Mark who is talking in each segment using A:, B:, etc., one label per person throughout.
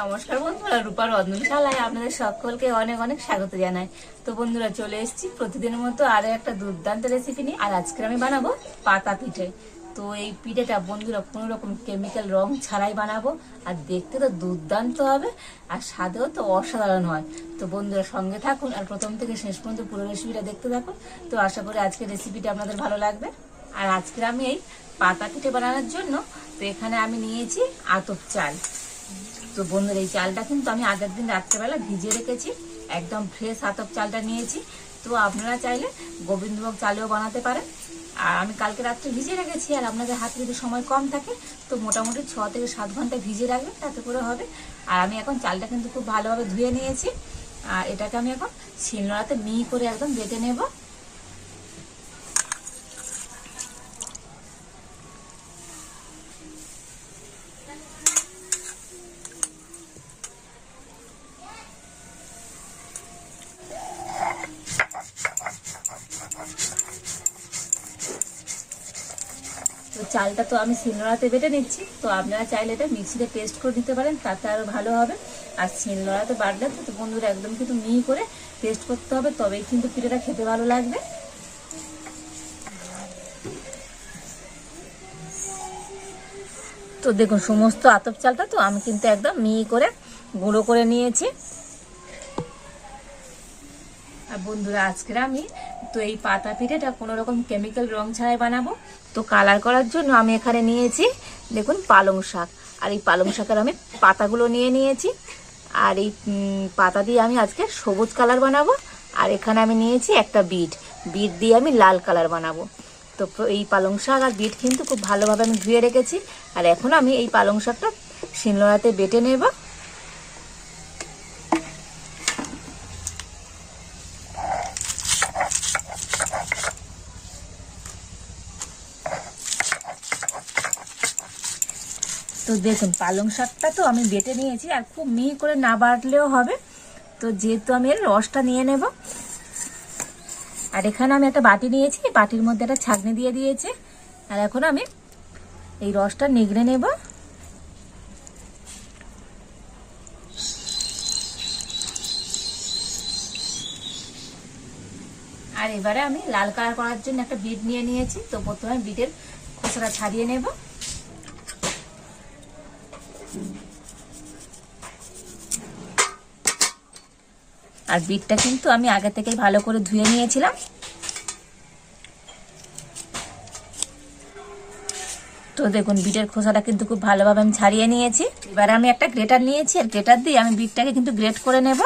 A: নমস্কার বন্ধুরা, রূপার রন্ধনশালায় আপনাদের সকলকে অনেক অনেক স্বাগত জানাই। তো বন্ধুরা, চলে এসেছি প্রতিদিনের মতো আরো একটা দুর্দান্ত রেসিপি নিয়ে। আর আজকে আমি বানাবো পাতা পিঠে। তো এই পিঠেটা বন্ধুরা কোনো রকম কেমিক্যাল রং ছাড়াই বানাবো, আর দেখতে তো দুর্দান্ত হবে, আর স্বাদেও তো অসাধারণ হয়। তো বন্ধুরা সঙ্গে থাকুন আর প্রথম থেকে শেষ পর্যন্ত পুরো রেসিপিটা দেখতে থাকুন। তো আশা করি আজকের রেসিপিটা আপনাদের ভালো লাগবে। আর আজকে আমি এই পাতা পিঠে বানানোর জন্য তো এখানে আমি নিয়েছি আতপ চাল। তো বন্ধুরা, এই চালটা কিন্তু আমি আগের দিন রাত্রেবেলা ভিজিয়ে রেখেছি, একদম ফ্রেশ আতপ চালটা নিয়েছি। তো আপনারা চাইলে গোবিন্দভোগ চালেও বানাতে পারেন। আর আমি কালকে রাত্রে ভিজিয়ে রেখেছি, আর আপনাদের হাতে যদি সময় কম থাকে তো মোটামুটি 6 থেকে 7 ঘন্টা ভিজিয়ে রাখবেন, তাতে করে হবে। আর আমি এখন চালটা কিন্তু খুব ভালোভাবে ধুয়ে নিয়েছি, আর এটাকে আমি এখন শিলনোড়াতে মিহি করে একদম বেটে নেব। তো চালটা তো আমি শিলনোড়াতে বেটে নিচ্ছি, তো আপনারা চাইলে এটা মিক্সিতে পেস্ট করে দিতে পারেন, তাতে আরও ভালো হবে। আর শিলনোড়াতে বাটলে তো বন্ধুরা একদম কিন্তু মিহি করে পেস্ট করতে হবে, তবেই কিন্তু পিঠেটা খেতে ভালো লাগবে। তো দেখুন, সমস্ত আতপ চালটা তো আমি কিন্তু একদম মিহি করে গুঁড়ো করে নিয়েছি। আর বন্ধুরা, আজকের আমি তো এই পাতা পিঠেটা কোনো রকম কেমিক্যাল রং ছাড়াই বানাবো। তো কালার করার জন্য আমি এখানে নিয়েছি দেখুন পালং শাক, আর এই পালং শাকের আমি পাতাগুলো নিয়ে নিয়েছি। আর এই পাতা দিয়ে আমি আজকে সবুজ কালার বানাবো। আর এখানে আমি নিয়েছি একটা বিট দিয়ে আমি লাল কালার বানাবো। তো এই পালং শাক আর বিট কিন্তু খুব ভালোভাবে আমি ধুয়ে রেখেছি। আর এখন আমি এই পালং শাকটা শিলনোড়াতে বেটে নেব। তো দেখুন, পালং শাকটা তো আমি বেটে নিয়েছি, আর খুব মিহি করে না বাটলেও হবে। তো যেহেতু আমি এর রসটা নিয়ে নেব, আর এখানে আমি একটা বাটি নিয়েছি, বাটির মধ্যে একটা ছাঁকনি দিয়ে দিয়েছি। আর এখন আমি এই রসটা নিগড়ে নেব। আর এবারে আমি লাল কালার করার জন্য একটা বিট নিয়ে নিয়েছি। তো প্রথমে বিটের খোসাটা ছাড়িয়ে নেব। আর বিটটা কিন্তু আমি আগে থেকেই ভালো করে ধুয়ে নিয়েছিলাম। তো দেখুন, বিটের খোসাটা কিন্তু খুব ভালোভাবে আমি ছাড়িয়ে নিয়েছি। এবারে আমি একটা গ্রেটার নিয়েছি, আর গ্রেটার দিয়ে আমি বিটটাকে কিন্তু গ্রেট করে নেব।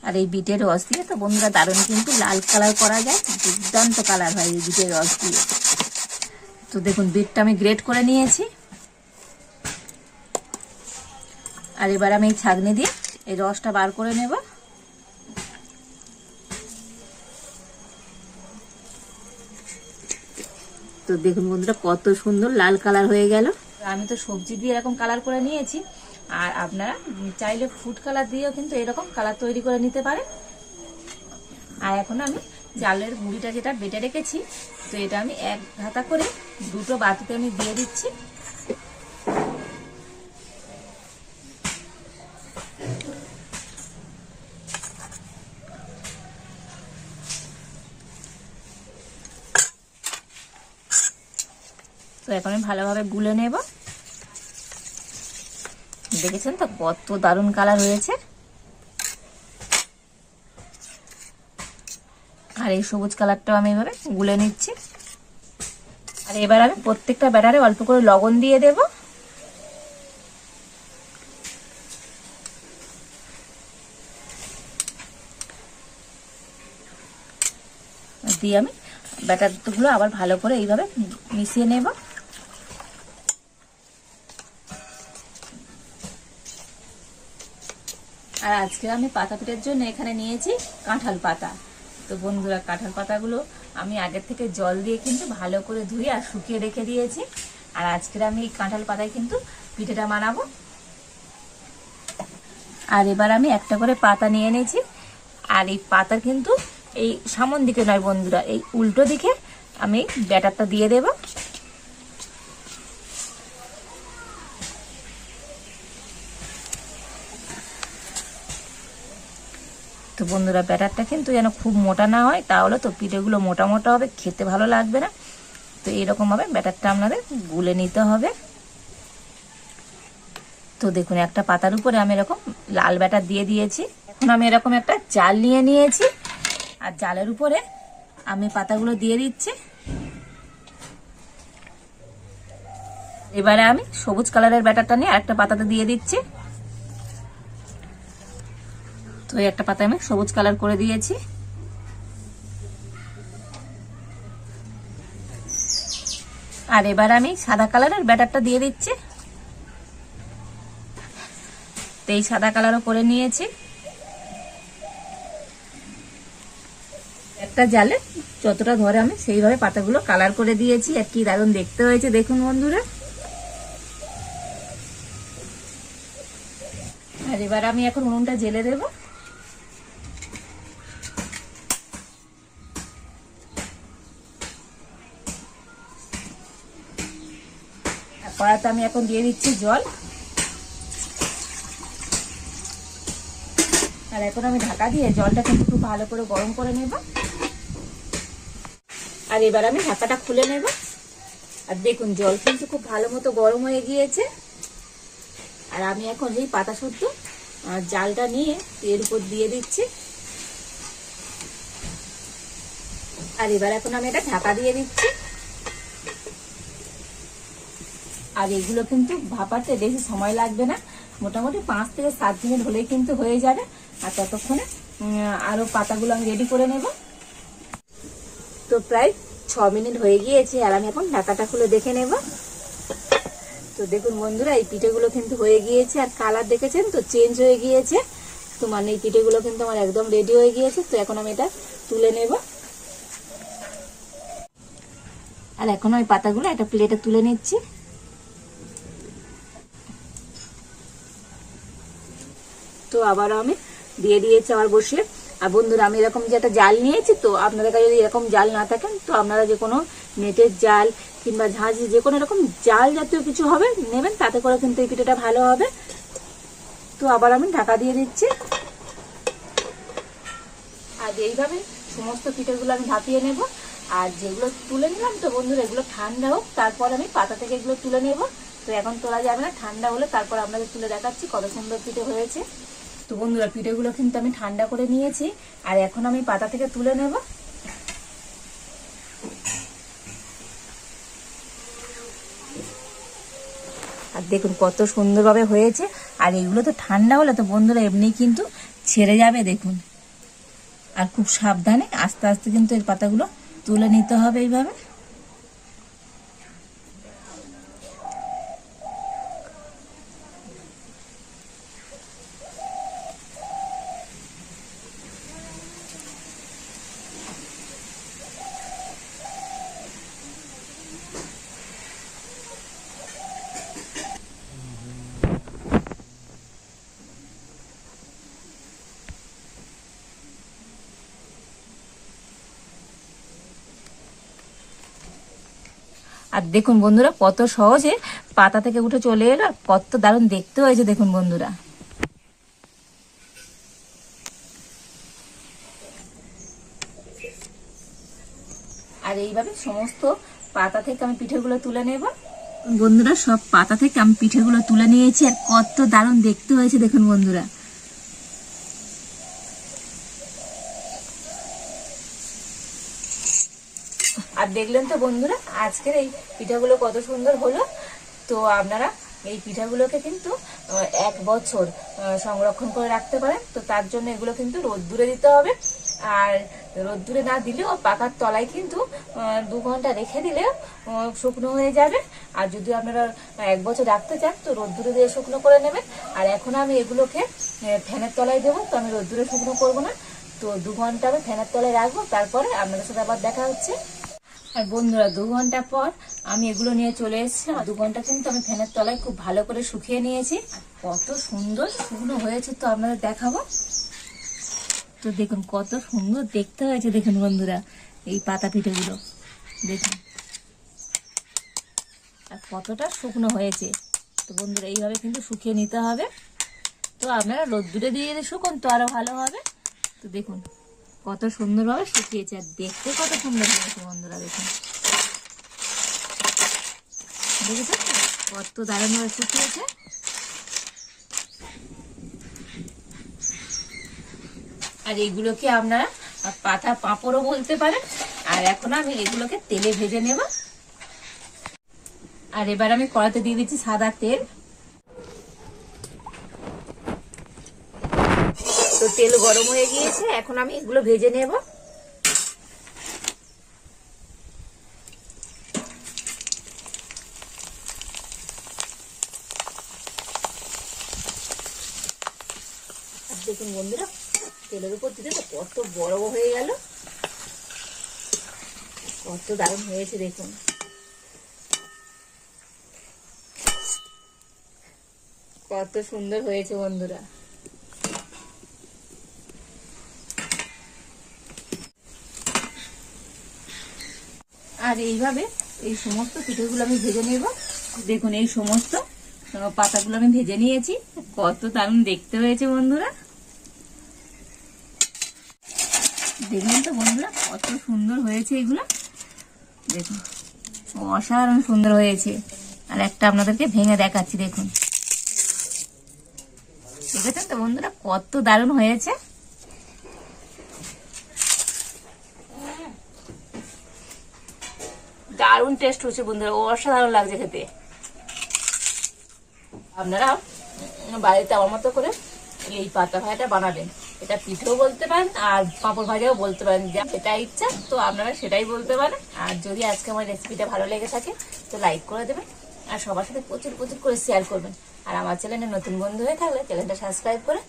A: আর এই বিটের রস দিয়ে তো বন্ধুরা দারুণ কিন্তু লাল কালার করা যায়, দুর্দান্ত কালার হয় এই বিটের রস দিয়ে। তো দেখুন, বিটটা আমি গ্রেট করে নিয়েছি। আর এবার আমি এই ছাঁকনি দিয়ে এই রসটা বার করে নেব। তো দেখুন বন্ধুরা, কত সুন্দর লাল কালার হয়ে গেল। আমি তো সবজি দিয়ে এরকম কালার করে নিয়েছি, আর আপনারা চাইলে ফুড কালার দিয়েও কিন্তু এরকম কালার তৈরি করে নিতে পারেন। আর এখন আমি চালের গুঁড়িটা যেটা বেটে রেখেছি, তো এটা আমি এক হাতা করে দুটো বাটিতে আমি দিয়ে দিচ্ছি। তো এখন আমি ভালোভাবে গুলে নেব। দেখেছেন তো কত দারুণ কালার হয়েছে। আর এই সবুজ কালারটাও আমি এভাবে গুলে নিচ্ছি। আর এবার আমি প্রত্যেকটা ব্যাটারে অল্প করে লবণ দিয়ে দেব। দিয়ে আমি ব্যাটারগুলো আবার ভালো করে এইভাবে মিশিয়ে নেব। আর আজকে আমি পাতা পিঠের জন্য এখানে নিয়েছি কাঁঠাল পাতা। তো বন্ধুরা, কাঁঠাল পাতাগুলো আমি আগের থেকে জল দিয়ে কিন্তু ভালো করে ধুয়ে আর শুকিয়ে রেখে দিয়েছি। আর আজকে আমি এই কাঁঠাল পাতায় কিন্তু পিঠেটা বানাবো। আর এবার আমি একটা করে পাতা নিয়ে নিয়েছি, আর এই পাতা কিন্তু এই সামন দিকে নয় বন্ধুরা, এই উল্টো দিকে আমি ব্যাটারটা দিয়ে দেব। তো বন্ধুরা ব্যাটারটা কিন্তু যেন খুব মোটা না হয়, তাহলে তো পিঠেগুলো মোটা মোটা হবে, খেতে ভালো লাগবে না। তো এরকম ভাবে ব্যাটারটা আপনাদের গুলে নিতে হবে। তো দেখুন একটা পাতার উপরে আমি এরকম লাল ব্যাটার দিয়ে দিয়েছি। এখন আমি এরকম একটা জাল নিয়ে নিয়েছি, আর জালের উপরে আমি পাতাগুলো দিয়ে দিচ্ছি। এবারে আমি সবুজ কালারের ব্যাটারটা নিয়ে আরেকটা পাতাতে দিয়ে দিচ্ছি। তো এই একটা পাতা আমি সবুজ কালার করে দিয়েছি। আর এবার আমি সাদা কালারের ব্যাটারটা দিয়ে দিচ্ছি। তো এই সাদা কালারও করে নিয়েছি। একটা জালে যতটা ধরে আমি সেইভাবে পাতাগুলো কালার করে দিয়েছি, আর কি দারুণ দেখতে হয়েছে দেখুন বন্ধুরা। আর এবার আমি এখন উনুনটা জ্বেলে দেব। কড়াতে আমি এখন দিয়ে দিচ্ছি জল, আর এখন আমি ঢাকা দিয়ে জলটা কিন্তু খুব ভালো করে গরম করে নেব। আর এবার আমি ঢাকাটা খুলে নেব। আর দেখুন জল কিন্তু খুব ভালো মতো গরম হয়ে গিয়েছে। আর আমি এখন এই পাতা শুদ্ধ জালটা নিয়ে এর উপর দিয়ে দিচ্ছি। আর এবার এখন আমি এটা ঢাকা দিয়ে দিচ্ছি। আর এগুলো কিন্তু ভাপাতে বেশি সময় লাগবে না, মোটামুটি 5 থেকে 7 মিনিট হলেই কিন্তু হয়ে যাবে। আর ততক্ষণে আরো পাতাগুলো আমি রেডি করে নেব। তো প্রায় 6 মিনিট হয়ে গিয়েছে, আর আমি এখন ঢাকাটা খুলে দেখে নেব। তো দেখুন বন্ধুরা এই পিঠেগুলো কিন্তু হয়ে গিয়েছে, আর কালার দেখেছেন তো চেঞ্জ হয়ে গিয়েছে। তো মানে এই পিঠেগুলো কিন্তু আমার একদম রেডি হয়ে গিয়েছে। তো এখন আমি এটা তুলে নেব। আর এখন ওই পাতাগুলো একটা প্লেটে তুলে নিচ্ছি। তো আবার আমি দিয়ে দিয়েছি আবার বসিয়ে। আর বন্ধুরা আমি এরকম যে একটা জাল নিয়েছি, তো আপনাদের কাছে যদি এরকম জাল না থাকেন তো আপনারা যে কোনো নেটের জাল কিংবা ঝাঁঝি যে কোনো এরকম জাল জাতীয় কিছু হবে নেবেন, তাতে করে কিন্তু এই পিঠেটা ভালো হবে। তো আবার আমি ঢাকা দিয়ে দিচ্ছি। আর এইভাবে সমস্ত পিঠেগুলো আমি ভাপিয়ে নেব। আর যেগুলো তুলে নিলাম তো বন্ধুরা এগুলো ঠান্ডা হোক, তারপর আমি পাতা থেকে এগুলো তুলে নেব। তো এখন তোলা যাবে না, ঠান্ডা হলে তারপর আপনাদের তুলে দেখাচ্ছি কত সুন্দর পিঠে হয়েছে। তো বন্ধুরা পিঠেগুলো কিন্তু আমি ঠান্ডা করে নিয়েছি, আর এখন আমি পাতা থেকে তুলে নেব। আর দেখুন কত সুন্দরভাবে হয়েছে। আর এগুলো তো ঠান্ডা হলে তো বন্ধুরা এমনি কিন্তু ছেড়ে যাবে দেখুন। আর খুব সাবধানে আস্তে আস্তে কিন্তু এই পাতাগুলো তুলে নিতে হবে এইভাবে। আর দেখুন বন্ধুরা কত সহজে পাতা থেকে উঠে চলে এলো, আর কত দারুণ দেখতে হয়েছে দেখুন বন্ধুরা। আর এইভাবে সমস্ত পাতা থেকে আমি পিঠেগুলো তুলে নেব। বন্ধুরা সব পাতা থেকে আমি পিঠেগুলো তুলে নিয়েছি, আর কত দারুণ দেখতে হয়েছে দেখুন বন্ধুরা। আর দেখলেন তো বন্ধুরা আজকের এই পিঠাগুলো কত সুন্দর হলো। তো আপনারা এই পিঠাগুলোকে কিন্তু 1 বছর সংরক্ষণ করে রাখতে পারেন। তো তার জন্য এগুলো কিন্তু রোদ্দুরে দিতে হবে। আর রোদ্দুরে না দিলেও পাকার তলায় কিন্তু 2 ঘন্টা রেখে দিলে শুকনো হয়ে যাবে। আর যদি আপনারা 1 বছর রাখতে চান তো রোদ্দুরে দিয়ে শুকনো করে নেবেন। আর এখন আমি এগুলোকে ফ্যানের তলায় দেবো, তো আমি রোদ্দুরে শুকনো করবো না। তো 2 ঘন্টা আমি ফ্যানের তলায় রাখবো, তারপরে আপনাদের সাথে আবার দেখা হচ্ছে। আর বন্ধুরা 2 ঘন্টা পর আমি এগুলো নিয়ে চলে এসেছি। 2 ঘন্টা কিন্তু আমি ফ্যানের তলায় খুব ভালো করে শুকিয়ে নিয়েছি। কত সুন্দর শুকনো হয়েছে তো আপনাদের দেখাবো। তো দেখুন কত সুন্দর দেখতে হয়েছে দেখুন বন্ধুরা এই পাতা পিঠেগুলো। দেখুন আর কতটা শুকনো হয়েছে। তো বন্ধুরা এইভাবে কিন্তু শুকিয়ে নিতে হবে। তো আপনারা রোদ্দুরে দিয়ে যদি শুকোন তো আরো ভালো হবে। তো দেখুন কত সুন্দরভাবে শুকিয়েছে আর দেখতে কত সুন্দর হয়েছে বন্ধুরা। দেখুন দেখেছেন কত দারুণভাবে শুকিয়েছে। আর এগুলোকে আপনারা পাতা পাঁপড়ও বলতে পারেন। আর এখন আমি এগুলোকে তেলে ভেজে নেব। আর এবার আমি কড়াতে দিয়ে দিচ্ছি সাদা তেল। তো তেল গরম হয়ে গিয়েছে, এখন আমি এগুলো ভেজে নেব। আর দেখুন বন্ধুরা তেলের উপর দিতে তো কত বড় হয়ে গেল, কত দারুণ হয়েছে দেখুন। কত সুন্দর হয়েছে বন্ধুরা। আর এইভাবে এই সমস্ত পিঠেগুলো আমি ভেজে নেব। দেখুন এই সমস্ত পাতাগুলো আমি ভেজে নিয়েছি, কত দারুণ দেখতে হয়েছে বন্ধুরা। দেখলেন তো বন্ধুরা কত সুন্দর হয়েছে এগুলো, দেখুন অসাধারণ সুন্দর হয়েছে। আর একটা আপনাদেরকে ভেঙে দেখাচ্ছি, দেখুন দেখেছেন তো বন্ধুরা কত দারুণ হয়েছে। দারুণ টেস্ট হচ্ছে বন্ধুরা, অসাধারণ লাগছে খেতে। আপনারা বাড়িতে আমার মতো করে এই পাতা ভাজাটা বানাবেন। এটা পিঠেও বলতে পারেন আর পাঁপড় ভাজাও বলতে পারেন, যেটা ইচ্ছা তো আপনারা সেটাই বলতে পারেন। আর যদি আজকে আমার রেসিপিটা ভালো লেগে থাকে তো লাইক করে দেবেন আর সবার সাথে প্রচুর প্রচুর করে শেয়ার করবেন। আর আমার চ্যানেলে নতুন বন্ধু হয়ে থাকলে চ্যানেলটা সাবস্ক্রাইব করে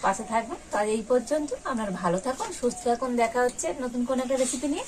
A: পাশে থাকবেন। তাহলে এই পর্যন্ত আপনারা ভালো থাকুন, সুস্থ থাকুন। দেখা হচ্ছে নতুন কোনো একটা রেসিপি নিয়ে।